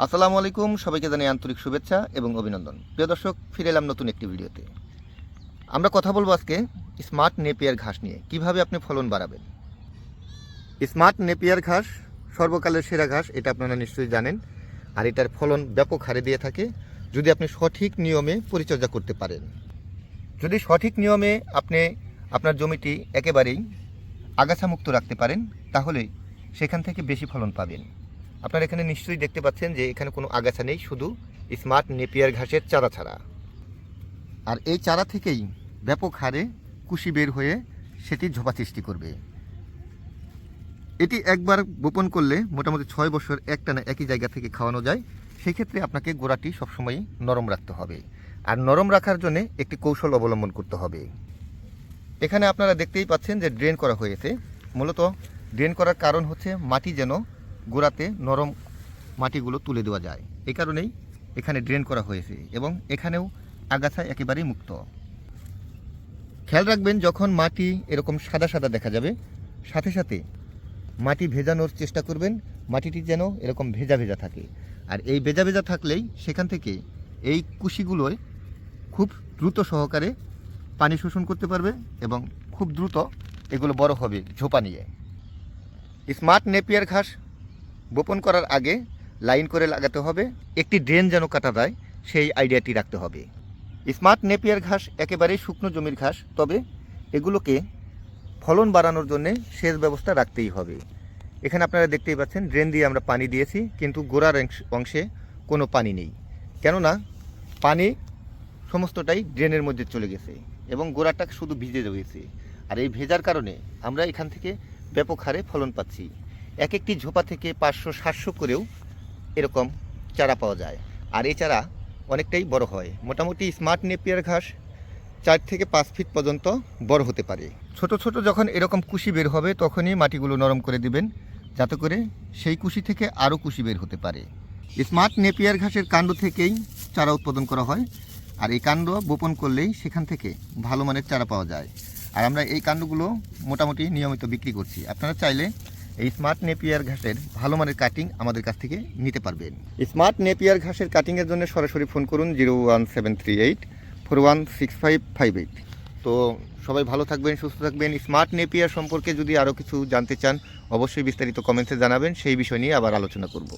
আসসালামু আলাইকুম, সবাইকে জানাই আন্তরিক শুভেচ্ছা এবং অভিনন্দন। প্রিয় দর্শক, ফিরে এলাম নতুন একটি ভিডিওতে। আমরা কথা বলবো আজকে স্মার্ট নেপিয়ার ঘাস নিয়ে, কিভাবে আপনি ফলন বাড়াবেন। স্মার্ট নেপিয়ার ঘাস সর্বকালের সেরা ঘাস, এটা আপনারা নিশ্চয়ই জানেন। আর এটার ফলন ব্যাপক হারে দিয়ে থাকে যদি আপনি সঠিক নিয়মে পরিচর্যা করতে পারেন। যদি সঠিক নিয়মে আপনি আপনার জমিটি একেবারেই আগাছামুক্ত রাখতে পারেন, তাহলে সেখান থেকে বেশি ফলন পাবেন। আপনারা এখানে নিশ্চয়ই দেখতে পাচ্ছেন যে এখানে কোনো আগাছা নেই, শুধু স্মার্ট নেপিয়ার ঘাসের চারা ছাড়া। আর এই চারা থেকেই ব্যাপক হারে কুশি বের হয়ে সেটি ঝোপা সৃষ্টি করবে। এটি একবার বপন করলে মোটামুটি 6 বছর একটানা একই জায়গা থেকে খাওয়ানো যায়। সেই ক্ষেত্রে আপনাকে গোড়াটি সবসময় নরম রাখতে হবে। আর নরম রাখার জন্য একটি কৌশল অবলম্বন করতে হবে। এখানে আপনারা দেখতেই পাচ্ছেন যে ড্রেন করা হয়েছে। মূলত ড্রেন করার কারণ হচ্ছে মাটি যেন গোড়াতে নরম মাটিগুলো তুলে দেওয়া যায়, এই কারণেই এখানে ড্রেন করা হয়েছে। এবং এখানেও আগাছা একেবারেই মুক্ত। খেয়াল রাখবেন, যখন মাটি এরকম সাদা সাদা দেখা যাবে, সাথে সাথে মাটি ভেজানোর চেষ্টা করবেন। মাটিটি যেন এরকম ভেজা ভেজা থাকে। আর এই ভেজা ভেজা থাকলেই সেখান থেকে এই কুশিগুলোয় খুব দ্রুত সহকারে পানি শোষণ করতে পারবে এবং খুব দ্রুত এগুলো বড় হবে ঝোপা নিয়ে। স্মার্ট নেপিয়ার ঘাস বপন করার আগে লাইন করে লাগাতে হবে, একটি ড্রেন যেন কাটা যায় সেই আইডিয়াটি রাখতে হবে। স্মার্ট নেপিয়ার ঘাস একেবারেই শুকনো জমির ঘাস, তবে এগুলোকে ফলন বাড়ানোর জন্য সেচ ব্যবস্থা রাখতেই হবে। এখানে আপনারা দেখতেই পাচ্ছেন ড্রেন দিয়ে আমরা পানি দিয়েছি, কিন্তু গোড়ার অংশে কোনো পানি নেই, কেননা পানি সমস্তটাই ড্রেনের মধ্যে চলে গেছে এবং গোড়াটা শুধু ভিজে রয়েছে। আর এই ভেজার কারণে আমরা এখান থেকে ব্যাপক হারে ফলন পাচ্ছি। এক একটি ঝোপা থেকে 500-700 করেও এরকম চারা পাওয়া যায়। আর এই চারা অনেকটাই বড় হয়। মোটামুটি স্মার্ট নেপিয়ার ঘাস 4 থেকে 5 ফিট পর্যন্ত বড় হতে পারে। ছোট ছোট যখন এরকম কুশি বের হবে, তখনই মাটিগুলো নরম করে দিবেন, যাতে করে সেই কুশি থেকে আরও কুশি বের হতে পারে। স্মার্ট নেপিয়ার ঘাসের কাণ্ড থেকেই চারা উৎপাদন করা হয়। আর এই কাণ্ড বপন করলেই সেখান থেকে ভালো মানের চারা পাওয়া যায়। আর আমরা এই কাণ্ডগুলো মোটামুটি নিয়মিত বিক্রি করছি। আপনারা চাইলে এই স্মার্ট নেপিয়ার ঘাসের ভালো মানের কাটিং আমাদের কাছ থেকে নিতে পারবেন। স্মার্ট নেপিয়ার ঘাসের কাটিংয়ের জন্য সরাসরি ফোন করুন 01738 416558। তো সবাই ভালো থাকবেন, সুস্থ থাকবেন। স্মার্ট নেপিয়ার সম্পর্কে যদি আরও কিছু জানতে চান, অবশ্যই বিস্তারিত কমেন্টসে জানাবেন, সেই বিষয় নিয়ে আবার আলোচনা করব।